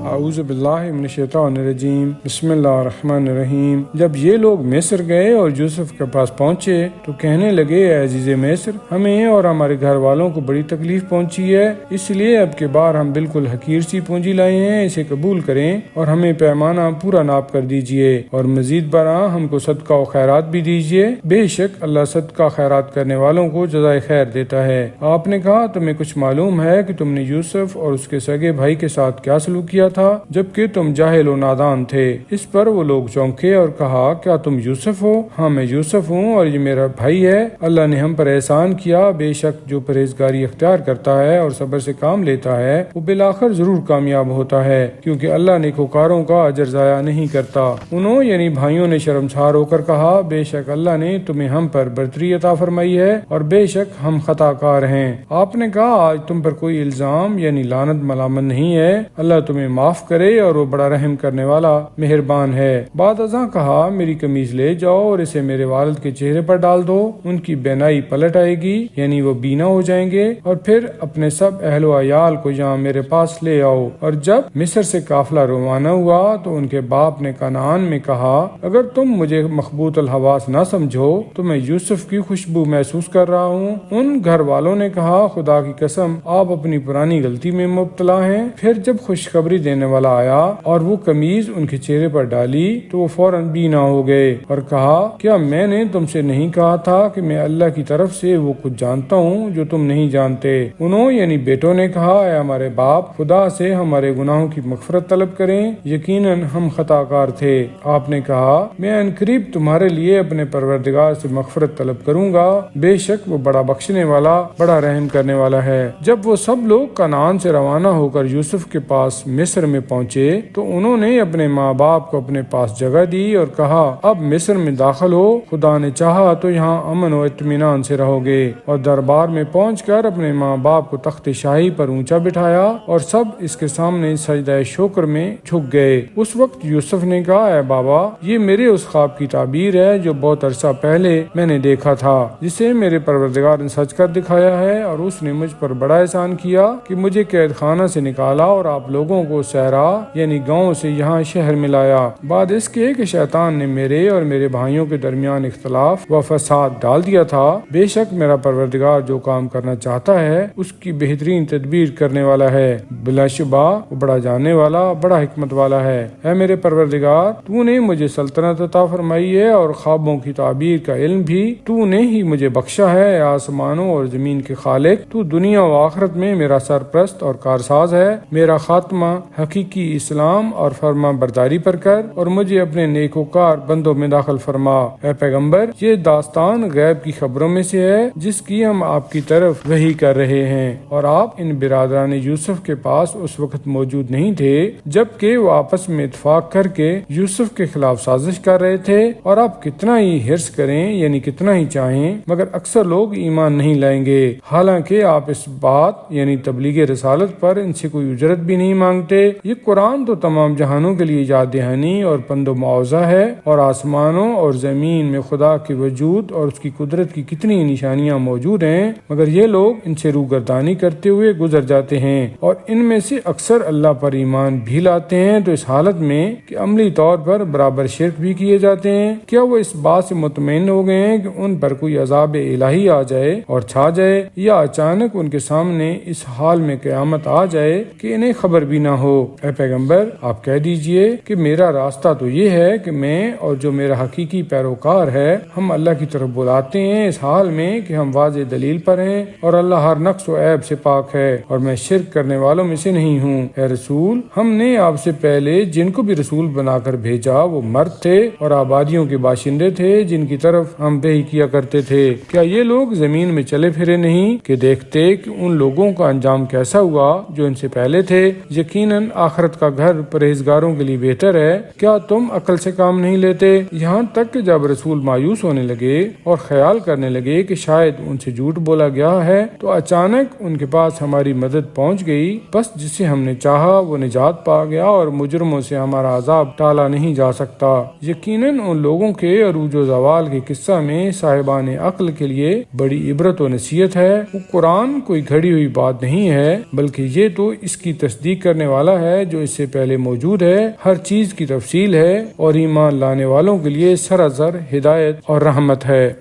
اعوذ باللہ من الشیطان الرجیم بسم اللہ الرحمن الرحیم۔ جب یہ لوگ مصر گئے اور یوسف کے پاس پہنچے تو کہنے لگے، اے عزیز مصر، ہمیں اور ہمارے گھر والوں کو بڑی تکلیف پہنچی ہے، اس لیے اب کے بار ہم بالکل حقیر سی پونجی لائے ہیں، اسے قبول کریں اور ہمیں پیمانہ پورا ناپ کر دیجئے، اور مزید برآں ہم کو صدقہ و خیرات بھی دیجئے، بے شک اللہ صدقہ خیرات کرنے والوں کو جزائے خیر دیتا ہے۔ آپ نے کہا، تمہیں کچھ معلوم ہے کہ تم نے یوسف اور اس کے سگے بھائی کے ساتھ کیا سلوک کیا تھا جبکہ تم جاہل و نادان تھے؟ اس پر وہ لوگ چونکے اور کہا، کیا تم یوسف ہو؟ ہاں میں یوسف ہوں اور یہ میرا بھائی ہے، اللہ نے ہم پر احسان کیا، بے شک جو پرہیزگاری اختیار کرتا ہے اور صبر سے کام لیتا ہے وہ بالآخر ضرور کامیاب ہوتا ہے، کیونکہ اللہ نیکوکاروں کا اجر ضائع نہیں کرتا۔ انہوں یعنی بھائیوں نے شرمسار ہو کر کہا، بے شک اللہ نے تمہیں ہم پر برتری عطا فرمائی ہے اور بے شک ہم خطا کار ہیں۔ آپ نے کہا، آج تم پر کوئی الزام یعنی لعنت ملامت نہیں ہے، اللہ تمہیں معاف کرے اور وہ بڑا رحم کرنے والا مہربان ہے۔ بعد ازاں کہا، میری قمیض لے جاؤ اور اسے میرے والد کے چہرے پر ڈال دو، ان کی بینائی پلٹ آئے گی یعنی وہ بینا ہو جائیں گے، اور پھر اپنے سب اہل و عیال کو یہاں میرے پاس لے آؤ۔ اور جب مصر سے قافلہ روانہ ہوا تو ان کے باپ نے کنعان میں کہا، اگر تم مجھے مخبوط الحواس نہ سمجھو تو میں یوسف کی خوشبو محسوس کر رہا ہوں۔ ان گھر والوں نے کہا، خدا کی قسم آپ اپنی پرانی غلطی میں مبتلا ہیں۔ پھر جب خوشخبری دینے والا آیا اور وہ قمیض ان کے چہرے پر ڈالی تو وہ فوراً بینا ہو گئے اور کہا، کیا میں نے تم سے نہیں کہا تھا کہ میں اللہ کی طرف سے وہ کچھ جانتا ہوں جو تم نہیں جانتے؟ انہوں یعنی بیٹوں نے کہا، اے ہمارے باپ، خدا سے ہمارے گناہوں کی مغفرت طلب کریں، یقیناً ہم خطا کار تھے۔ آپ نے کہا، میں عنقریب تمہارے لیے اپنے پروردگار سے مغفرت طلب کروں گا، بے شک وہ بڑا بخشنے والا بڑا رحم کرنے والا ہے۔ جب وہ سب لوگ کنعان سے روانہ ہو کر یوسف کے پاس مصر میں پہنچے تو انہوں نے اپنے ماں باپ کو اپنے پاس جگہ دی اور کہا، اب مصر میں داخل ہو، خدا نے چاہا تو یہاں امن و اطمینان سے رہو گے۔ اور دربار میں پہنچ کر اپنے ماں باپ کو تخت شاہی پر اونچا بٹھایا اور سب اس کے سامنے سجدہ شکر میں جھک گئے۔ اس وقت یوسف نے کہا، اے بابا، یہ میرے اس خواب کی تعبیر ہے جو بہت عرصہ پہلے میں نے دیکھا تھا، جسے میرے پروردگار نے سچ کر دکھایا ہے، اور اس نے مجھ پر بڑا احسان کیا کہ مجھے قید خانہ سے نکالا اور آپ لوگوں کو صحرا یعنی گاؤں سے یہاں شہر میں لایا، بعد اس کے کہ شیطان نے میرے اور میرے بھائیوں کے درمیان اختلاف و فساد ڈال دیا تھا۔ بے شک میرا پروردگار جو کام کرنا چاہتا ہے اس کی بہترین تدبیر کرنے والا ہے، بلا شبہ وہ بڑا جاننے والا بڑا حکمت والا ہے۔ اے میرے پروردگار، تو نے مجھے سلطنت عطا فرمائی ہے اور خوابوں کی تعبیر کا علم بھی تو نے ہی مجھے بخشا ہے۔ اے آسمانوں اور زمین کے خالق، تو دنیا و آخرت میں میرا سرپرست اور کارساز ہے، میرا خاتمہ حقیقی اسلام اور فرما برداری پر کر اور مجھے اپنے نیکوکار بندوں میں داخل فرما۔ اے پیغمبر، یہ داستان غیب کی خبروں میں سے ہے جس کی ہم آپ کی طرف وحی کر رہے ہیں، اور آپ ان برادران یوسف کے پاس اس وقت موجود نہیں تھے جبکہ وہ آپس میں اتفاق کر کے یوسف کے خلاف سازش کر رہے تھے، اور آپ کتنا ہی حرص کریں یعنی کتنا ہی چاہیں مگر اکثر لوگ ایمان نہیں لائیں گے، حالانکہ آپ اس بات یعنی تبلیغ رسالت پر ان سے کوئی اجرت بھی نہیں مانگتے۔ یہ قرآن تو تمام جہانوں کے لیے یاد دہانی اور پند و معاوضہ ہے، اور آسمانوں اور زمین میں خدا کے وجود اور اس کی قدرت کی کتنی نشانیاں موجود ہیں، مگر یہ لوگ ان سے روگردانی کرتے ہوئے گزر جاتے ہیں، اور ان میں سے اکثر اللہ پر ایمان بھی لاتے ہیں تو اس حالت میں کہ عملی طور پر برابر شرک بھی کیے جاتے ہیں۔ کیا وہ اس بات سے مطمئن ہو گئے ہیں کہ ان پر کوئی عذاب الہی آ جائے اور چھا جائے، یا اچانک ان کے سامنے اس حال میں قیامت آ جائے کہ انہیں خبر بھی نہ ہو؟ اے پیغمبر، آپ کہہ دیجئے کہ میرا راستہ تو یہ ہے کہ میں اور جو میرا حقیقی پیروکار ہے ہم اللہ کی طرف بلاتے ہیں اس حال میں کہ ہم واضح دلیل پر ہیں، اور اللہ ہر نقص و عیب سے پاک ہے، اور میں شرک کرنے والوں میں سے نہیں ہوں۔ اے رسول، ہم نے آپ سے پہلے جن کو بھی رسول بنا کر بھیجا وہ مرد تھے اور آبادیوں کے باشندے تھے جن کی طرف ہم وحی کیا کرتے تھے۔ کیا یہ لوگ زمین میں چلے پھرے نہیں کہ دیکھتے کہ ان لوگوں کا انجام کیسا ہوا جو ان سے پہلے تھے؟ یقیناً آخرت کا گھر پرہیزگاروں کے لیے بہتر ہے۔ کیا تم عقل سے کام نہیں لیتے؟ یہاں تک کہ جب رسول مایوس ہونے لگے اور خیال کرنے لگے کہ شاید ان سے جھوٹ بولا گیا ہے تو اچانک ان کے پاس ہماری مدد پہنچ گئی، بس جسے ہم نے چاہا وہ نجات پا گیا، اور مجرموں سے ہمارا عذاب ٹالا نہیں جا سکتا۔ یقیناً ان لوگوں کے عروج و زوال کے قصہ میں صاحبان عقل کے لیے بڑی عبرت و نصیحت ہے۔ وہ قرآن کوئی گھڑی ہوئی بات نہیں ہے بلکہ یہ تو اس کی تصدیق کرنے والا اللہ ہے جو اس سے پہلے موجود ہے، ہر چیز کی تفصیل ہے اور ایمان لانے والوں کے لیے سراسر ہدایت اور رحمت ہے۔